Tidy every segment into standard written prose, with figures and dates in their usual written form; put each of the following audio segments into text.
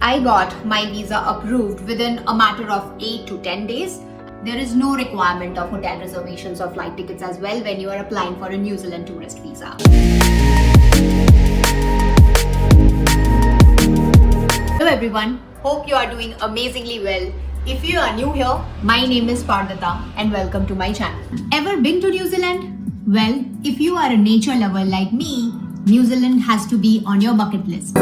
I got my visa approved within a matter of 8 to 10 days. There is no requirement of hotel reservations or flight tickets as well when you are applying for a New Zealand tourist visa. Hello everyone, hope you are doing amazingly well. If you are new here, my name is Pardata and welcome to my channel. Ever been to New Zealand? Well, if you are a nature lover like me, New Zealand has to be on your bucket list.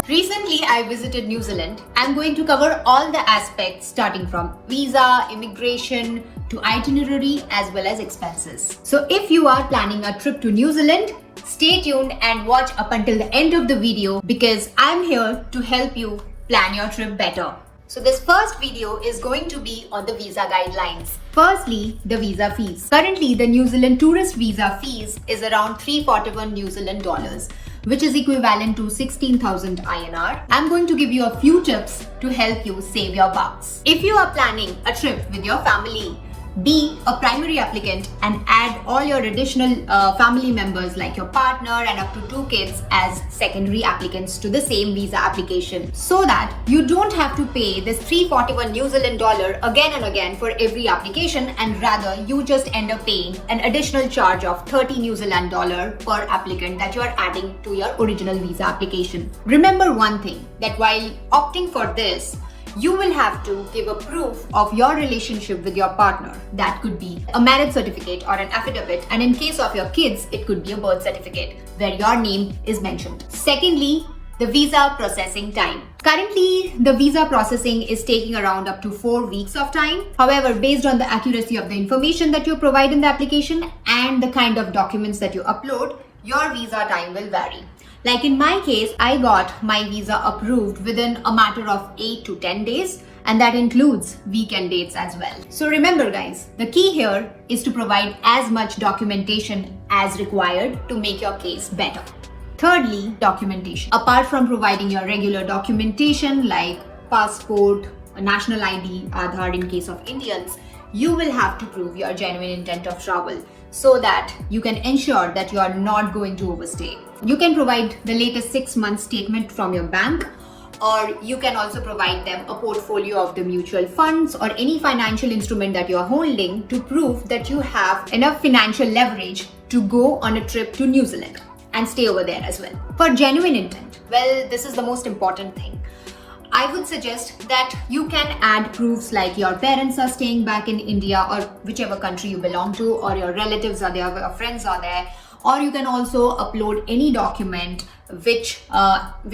Recently, I visited New Zealand. I'm going to cover all the aspects starting from visa, immigration, to itinerary as well as expenses. So if you are planning a trip to New Zealand, stay tuned and watch up until the end of the video because I'm here to help you plan your trip better. So this first video is going to be on the visa guidelines. Firstly, the visa fees. Currently, the New Zealand tourist visa fees is around 341 New Zealand dollars, which is equivalent to 16,000 INR. I'm going to give you a few tips to help you save your bucks. If you are planning a trip with your family, be a primary applicant and add all your additional family members like your partner and up to 2 kids as secondary applicants to the same visa application so that you don't have to pay this 341 New Zealand dollar again and again for every application, and rather you just end up paying an additional charge of 30 New Zealand dollar per applicant that you are adding to your original visa application. Remember one thing, that while opting for this, you will have to give a proof of your relationship with your partner. That could be a marriage certificate or an affidavit, and in case of your kids, it could be a birth certificate where your name is mentioned. Secondly, the visa processing time. Currently, the visa processing is taking around up to 4 weeks of time. However, based on the accuracy of the information that you provide in the application and the kind of documents that you upload, your visa time will vary. Like in my case, I got my visa approved within a matter of 8 to 10 days, and that includes weekend dates as well. So remember guys, the key here is to provide as much documentation as required to make your case better. Thirdly, documentation. Apart from providing your regular documentation like passport, a national ID, Aadhaar in case of Indians, you will have to prove your genuine intent of travel so that you can ensure that you are not going to overstay. You can provide the latest 6 month statement from your bank, or you can also provide them a portfolio of the mutual funds or any financial instrument that you are holding to prove that you have enough financial leverage to go on a trip to New Zealand and stay over there as well. For genuine intent, well, this is the most important thing. I would suggest that you can add proofs like your parents are staying back in India or whichever country you belong to, or your relatives are there, your friends are there, or you can also upload any document which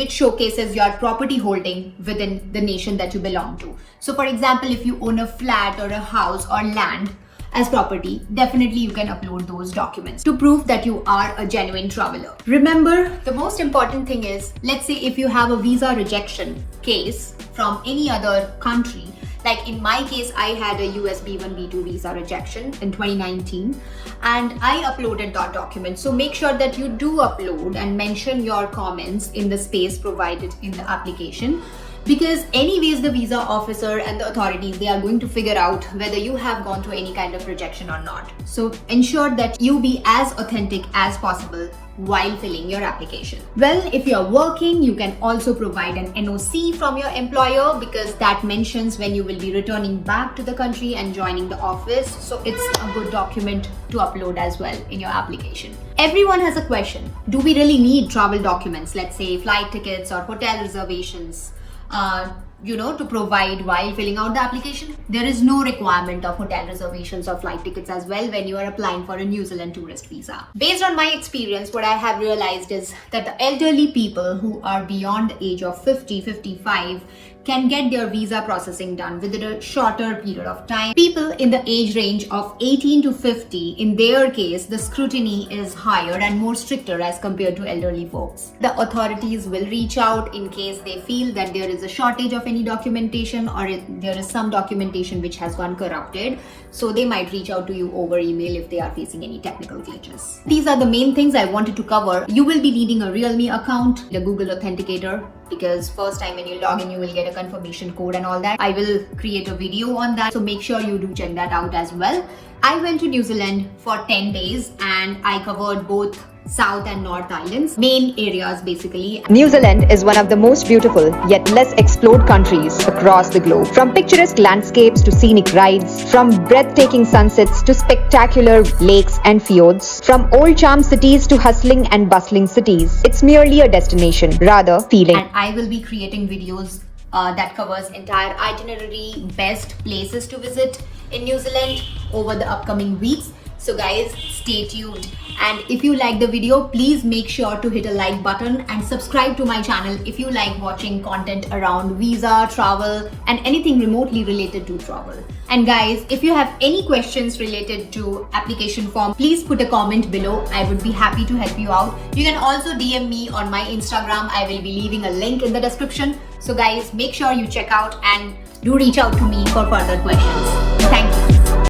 showcases your property holding within the nation that you belong to. So for example, if you own a flat or a house or land as property, definitely you can upload those documents to prove that you are a genuine traveler. Remember, the most important thing is, let's say if you have a visa rejection case from any other country, like in my case, I had a US B1 B2 visa rejection in 2019 and I uploaded that document. So make sure that you do upload and mention your comments in the space provided in the application, because anyways the visa officer and the authorities, they are going to figure out whether you have gone through any kind of rejection or not. So ensure that you be as authentic as possible while filling your application. Well, if you're working, you can also provide an NOC from your employer because that mentions when you will be returning back to the country and joining the office. So it's a good document to upload as well in your application. Everyone has a question. Do we really need travel documents? Let's say flight tickets or hotel reservations, to provide while filling out the application? There is no requirement of hotel reservations or flight tickets as well when you are applying for a New Zealand tourist visa. Based on my experience, what I have realized is that the elderly people who are beyond the age of 50, 55 can get their visa processing done within a shorter period of time. People in the age range of 18 to 50, in their case, the scrutiny is higher and more stricter as compared to elderly folks. The authorities will reach out in case they feel that there is a shortage of any documentation or there is some documentation which has gone corrupted. So they might reach out to you over email if they are facing any technical glitches. These are the main things I wanted to cover. You will be needing a Realme account, the Google Authenticator, because first time when you log in you will get a confirmation code and all that. I will create a video on that, so make sure you do check that out as well. I went to New Zealand for 10 days and I covered both South and North Islands, main areas basically. New Zealand is one of the most beautiful yet less explored countries across the globe. From picturesque landscapes to scenic rides, from breathtaking sunsets to spectacular lakes and fjords, from old charm cities to hustling and bustling cities, it's merely a destination, rather feeling. And I will be creating videos that covers entire itinerary, best places to visit in New Zealand over the upcoming weeks. So guys, stay tuned. And if you like the video, please make sure to hit a like button and subscribe to my channel if you like watching content around visa, travel, and anything remotely related to travel. And guys, if you have any questions related to application form, please put a comment below. I would be happy to help you out. You can also DM me on my Instagram. I will be leaving a link in the description. So guys, make sure you check out and do reach out to me for further questions. Thank you.